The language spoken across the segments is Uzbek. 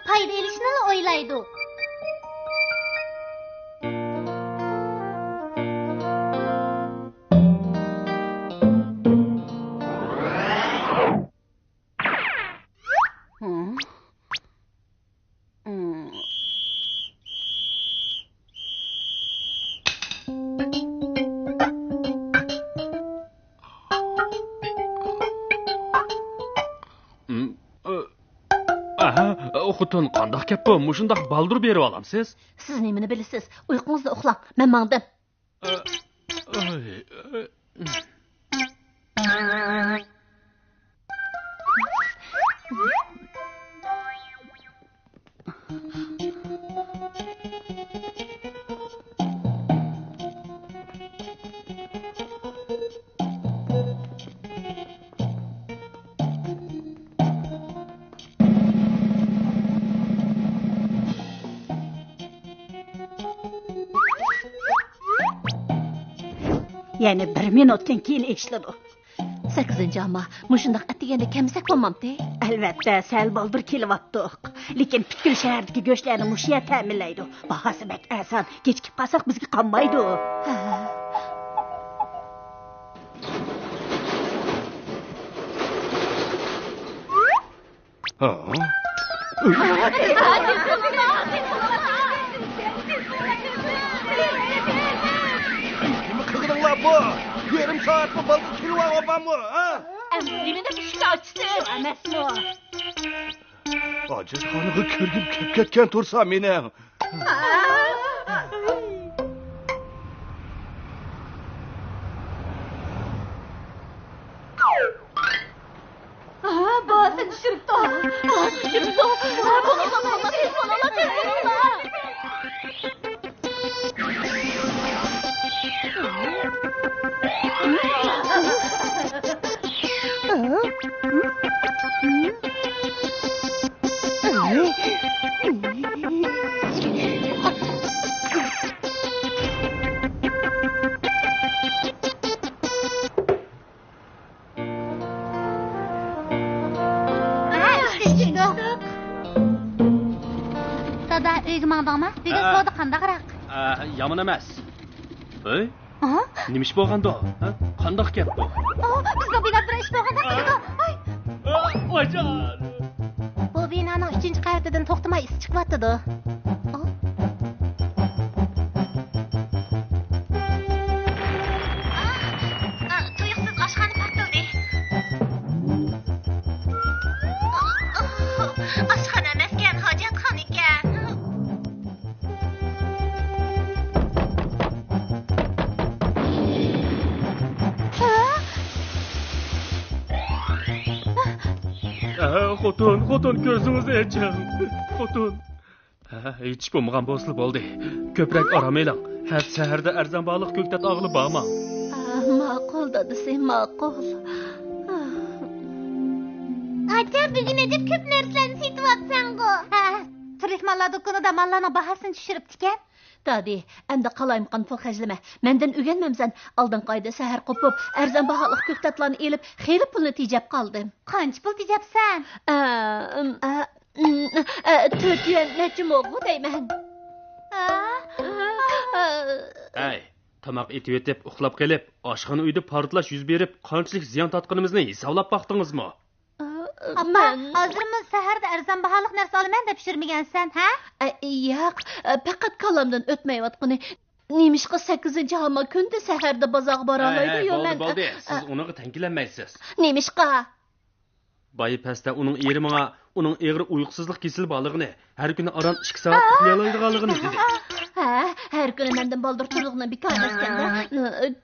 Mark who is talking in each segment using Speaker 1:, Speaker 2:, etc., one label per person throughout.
Speaker 1: payda elishini o'ylaydi.
Speaker 2: Xutun qandaq kep bu? Muşundaq baldur berib alamsiz?
Speaker 1: Siz nemini bilisiz? Uyqunuzda uxlang. Men mangdim.
Speaker 3: Yani 1 minutdan keyin eshitdi.
Speaker 1: 8 amma mushundaq atiganda kamsak bo'lmamdi.
Speaker 3: Albatta, sal baldır kelyaptiq. Lekin Pitkul shahardagi go'shtlarni mushiya ta'minlaydi. Bahasi bak asan, kechikib qolsak bizga qolmaydi.
Speaker 4: Yarım saat mi balık kilo var mı?
Speaker 3: Emrimine bir şey açtı. Emes mi?
Speaker 4: Acı kanığı körgüm ketken tursa mene.
Speaker 1: Bağısın düşürüptü. Bağısın düşürüptü. Dada, uyga mangdingmi? Bugun soda qandaqroq?
Speaker 2: Yomon emas. Ey? Nima ish bo'lganda? Qandaq gap bu?
Speaker 1: Bizga binada bir ish bo'lganda qildi.
Speaker 2: Voyjon.
Speaker 1: Bu binoning 3-qavatidan to'xtamay is chiqyapti-da. Tuyuqsiz oshxona portildi. Oshxona emaskan, hojatxona ekan.
Speaker 2: Xotun ko'zingizni oching. Xotun. Hech bo'lmagan bo'sli bo'ldi. Ko'proq aram eling. Har shaharda arzon baliq ko'ktat og'li bormi?
Speaker 1: Ma'qul dadisi, ma'qul. Ata, bugun deb ko'p narsalarni setyapsan-ku. Tirik mallar do'konida mallarning bahosini tushiribdi-kan. Dadi, endi qalayimqan pul xajlama. Mendan o'rganmamsan. Oldin qayda sahar qopib, arzon baholiq ko'ktatlarni elib, xeyli pulni tejab qoldim. Qancha pul tejabsan? 4 yuan necha mo'g'u deyman.
Speaker 2: Ay, tamoq etib etib, uxlab kelib, oshxona uyda portlash yuz berib, qanchalik ziyon tatqinimizni hisoblab baqdingizmi?
Speaker 1: Amma, hozirmiz saharda arzon baholiq narsa olaman deb pishirmagansan, ha? Yo'q, faqat qalamdan o'tmayotgani. Nemishqa 8-hamma kunda saharda bozorga bora olmaydi-yu men.
Speaker 2: Bo'ldi, siz uniga tankilanmaysiz.
Speaker 1: Nemishqa?
Speaker 2: Bayi pastda uning eri menga uning egri uyqusizlik kesili borligini, har kuni aram 2 soat uxlayolmaydiganligini dedi. Her kuni mendan baldır turlig'ini bekor etganda,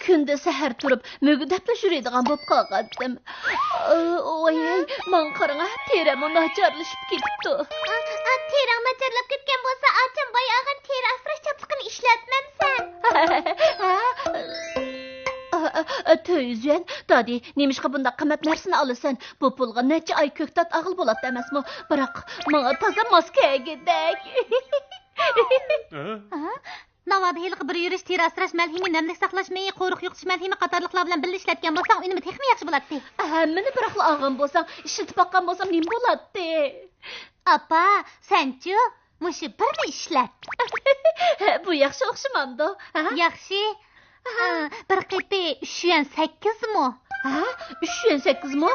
Speaker 2: kunda sahar turib, mögdabla yuradigan bo'lib qolgandim. Oy, men qarang, terim nacharlashib ketibdi. Terim nacharlab ketgan bo'lsa, acham boyag'in teri asrash chaplig'ini ishlatmamsan. 200 yuan, dadi, nemishqa bunda qimmat narsani olasan? Bu pulga necha oy ko'ktat og'il bo'ladi emasmi? Biroq menga toza maska kerak. Navada hiliqi bir yurish, teri asrash malhimi, namlik saqlashmay, qo'riq yo'qitish malhimi qatorliqlar bilan birga ishlatgan bo'lsang, unimi texmi yaxshi bo'ladi. Hammani biroqla olgan bo'lsang, ishlatib boqqan bo'lsam, nima bo'ladi?
Speaker 1: Apa, senchu, muşu bir mi işlet?
Speaker 3: Bu yaxshi o'xshamamdi.
Speaker 1: Yaxshi. Bir qepi 3 yuan 8 mu?
Speaker 3: 3 yuan 8 mu?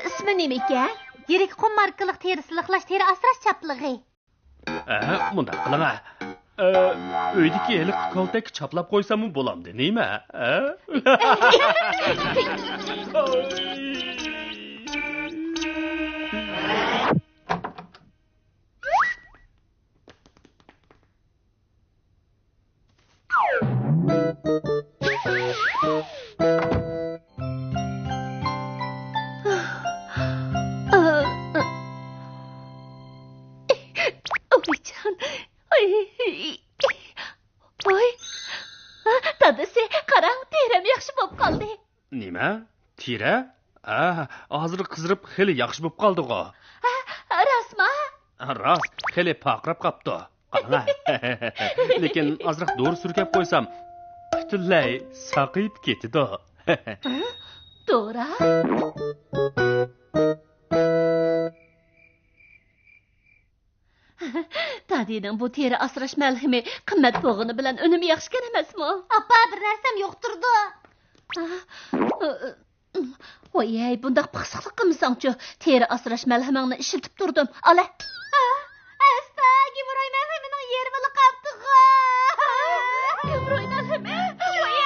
Speaker 3: İsmi nima ekan?
Speaker 1: Yirik qum markалық teri siliqlash, teri asrash chapligi.
Speaker 2: Mundaq qiling. Uydagi hali kaltak chaplab qo'ysammi bo'lamdi, nima?
Speaker 3: Dadasi, qarang, terim yaxshi bo'lib qoldi.
Speaker 2: Nima? Tira? Hozir qizirib xeli yaxshi bo'lib qoldi-ku.
Speaker 3: Rasma?
Speaker 2: Rost, xeli paqrab qopdi. Lekin ozroq dori surkab qo'ysam, butunlay saqayib ketdi.
Speaker 3: To'g'ri. Tadining bu teri asrash malhimi qimmat bo'lg'ini bilan unumi yaxshikan emasmi?
Speaker 1: Apa, bir narsam yo'qtirdi.
Speaker 3: Voy, bundaq pixsiqlik qilmasang-chi, teri asrash malhimingni ishiltib turdim. Ala.
Speaker 1: Asta, gimroy malhimining yermili qapti-ku.
Speaker 3: Gimroy malhimi? Voy.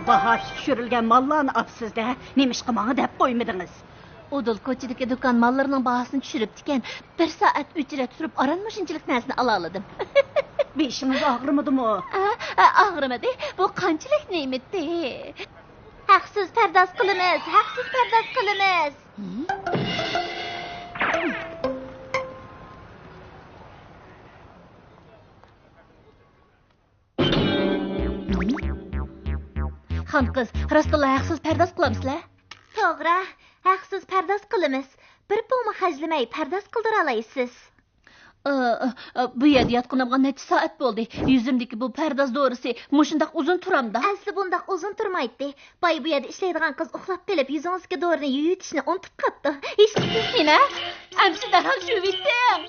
Speaker 3: Bahası düşürülgen mallarını apsizde neymiş kımanı dep koymadınız. Odul koçideki dükkan mallarının bahasını düşürüp diken bir saat ücret sürüp aranmışıncılık nesini alaladım. Bir işiniz ağrımadı mı? Ağrımadı. Bu kançılık neymetti?
Speaker 1: Haqsiz pardoz qilamiz, haqsiz pardoz qilamiz.
Speaker 3: Xan qiz, rostilla haqsiz pardoz qilamizlar?
Speaker 1: To'g'ri, haqsiz pardoz qilamiz. Bir pulni xajlamay pardoz qildira olaysiz.
Speaker 3: Bu yerda yotqinimga necha soat bo'ldi. Yuzimdagi bu pardoz dorisi mushundaq uzun turamda.
Speaker 1: Asli bundaq uzun turmaydi. Boy bu yerda ishlaydigan qiz uxlab kelib, yuzingizga dorini yuyitishni unutib qopdi. Hech nima?
Speaker 3: Amsi darhol yuvitdim.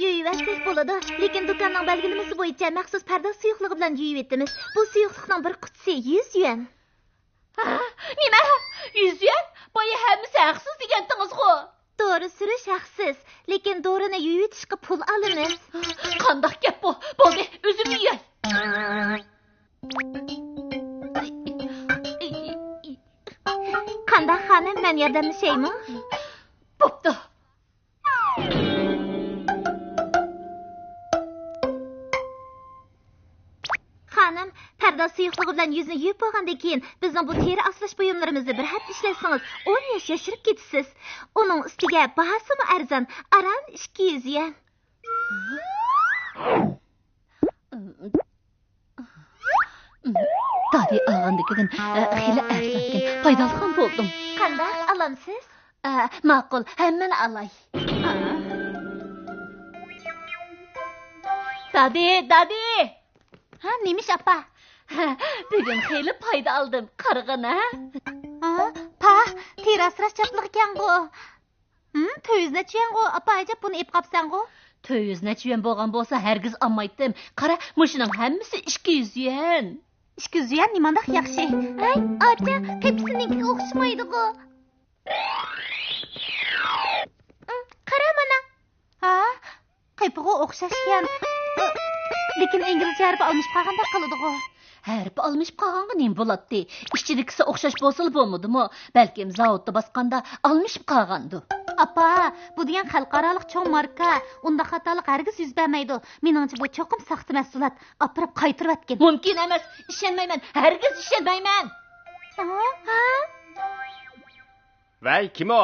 Speaker 1: Yuyvatsak bo'ladi, lekin do'konning belgilamasi bo'yicha maxsus pardoz suyuqligi bilan yuvitamiz. Bu suyuqlikning bir qutisi 100 yuan.
Speaker 3: Nima? 100 yuan? Boya hammasi haqsiz degandingiz-ku.
Speaker 1: Doğru sürüş haqsiz, lekin dorini yuvitishga pul olamiz.
Speaker 3: Qandoq gap bu? Bo'ldi, o'zim yuyay.
Speaker 1: Qandoq xonim, men yordamlashaymi?
Speaker 3: Bo'pti.
Speaker 1: Xonim, pardoz suyuqligi bilan yuzni yuvib bo'lgandan keyin bizning bu teri asrash buyumlarimizni bir hafta ishlatsangiz 10 yosh yashirib ketasiz. Uning ustiga bahosimi arzon, aran 200 yuan.
Speaker 3: Tadi olgandikidan xili arzonkin, foydali ham bo'ldim.
Speaker 1: Qandoq olamsiz?
Speaker 3: Ma'qul, hammani olay. Dadi.
Speaker 1: Ha, neymiş apa?
Speaker 3: Bugün xeyli payda aldım, qarğın ha?
Speaker 1: Pa, teri asrash chapliq ekan bu. 200 necha yuan bu, apa ajab buni ep qapsan bu.
Speaker 3: 200 necha yuan bo'lgan bo'lsa, hargiz olmaydim. Qara, mushuning hammasi 200 yuan.
Speaker 1: 200 yuan nimandaq yaxshi. Ay, acha, qepsinikiga o'xshamaydi bu. Qara mana. Ha, qepiga o'xshashgan. Lekin inglizcha harfi almış qolganda qiladi-ku.
Speaker 3: Harfi almış qolganga nima bo'ladi? Ishchidikisi o'xshash bo'lsa bo'lmadimi? Balkim zavodda bosqanda almış qolgandi.
Speaker 1: Apa, bu degan xalqaroliq cho'ng marka. Unda xatolik hargiz yuz bermaydi. Meningcha bu cho'qim saxta mahsulot. Opirib qaytirib atgan.
Speaker 3: Mumkin emas. Ishonmayman. Hargiz ishonmayman.
Speaker 2: Vay, kim o?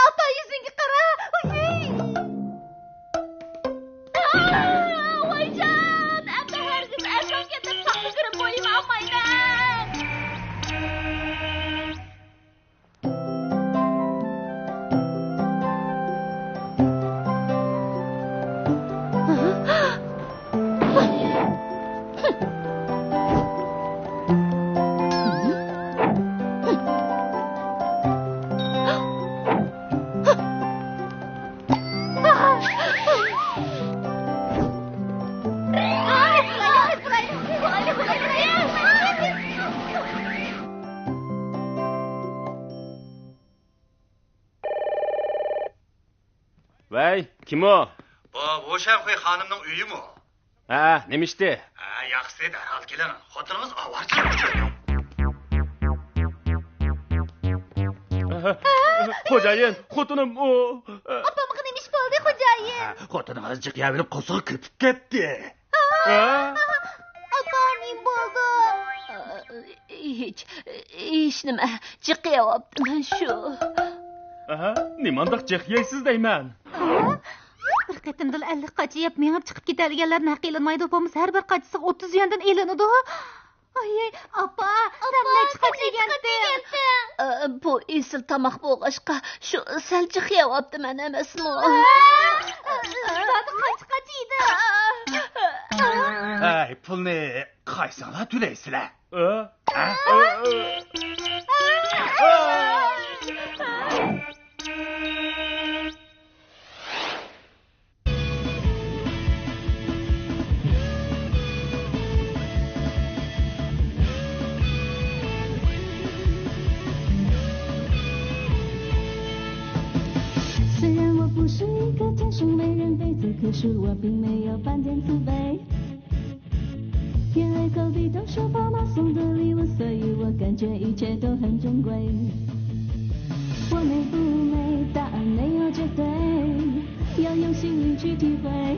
Speaker 1: Apa yüzünü qara.
Speaker 3: Vaycan, endi hargiz arzon ketib saqqa kirib qo'yim olmayman.
Speaker 2: Vay, kim o?
Speaker 5: Bu O'shanxo'y xonimning uyimi?
Speaker 2: Ha, nima ishdi?
Speaker 5: Yaxshi, darhol keling. Xotiningiz ovorchi.
Speaker 2: Xo'jayin, xotinim o.
Speaker 1: Opamga nima ish bo'ldi, xo'jayin?
Speaker 5: Xotiningiz jiqya berib qo'sig'i ketib ketdi.
Speaker 1: Opa, nima bo'ldi?
Speaker 3: Hech nima chiqyapti men shu.
Speaker 2: Nimandaq jiq yeysiz deyman.
Speaker 1: Bir qatimda 50 qachi yeb mengib chiqib ketadiganlarni haqilanmaydi. Opamiz har bir qachisiga 30 yuandan elinadi. Ay, opa, sen necha qachi yegansan?
Speaker 3: Bu esil tomoq bo'lg'ashqa shu sal chiqyapti men emasmi?
Speaker 1: Zati qachi yedi.
Speaker 5: Ay, pulni qaysinglar to'laysizlar?
Speaker 6: 是一个天生美人杯子，可是我并没有半点自卑。天黑后低头收爸妈送的礼物，所以我感觉一切都很珍贵。我美不美，答案没有绝对，要用心灵去体会。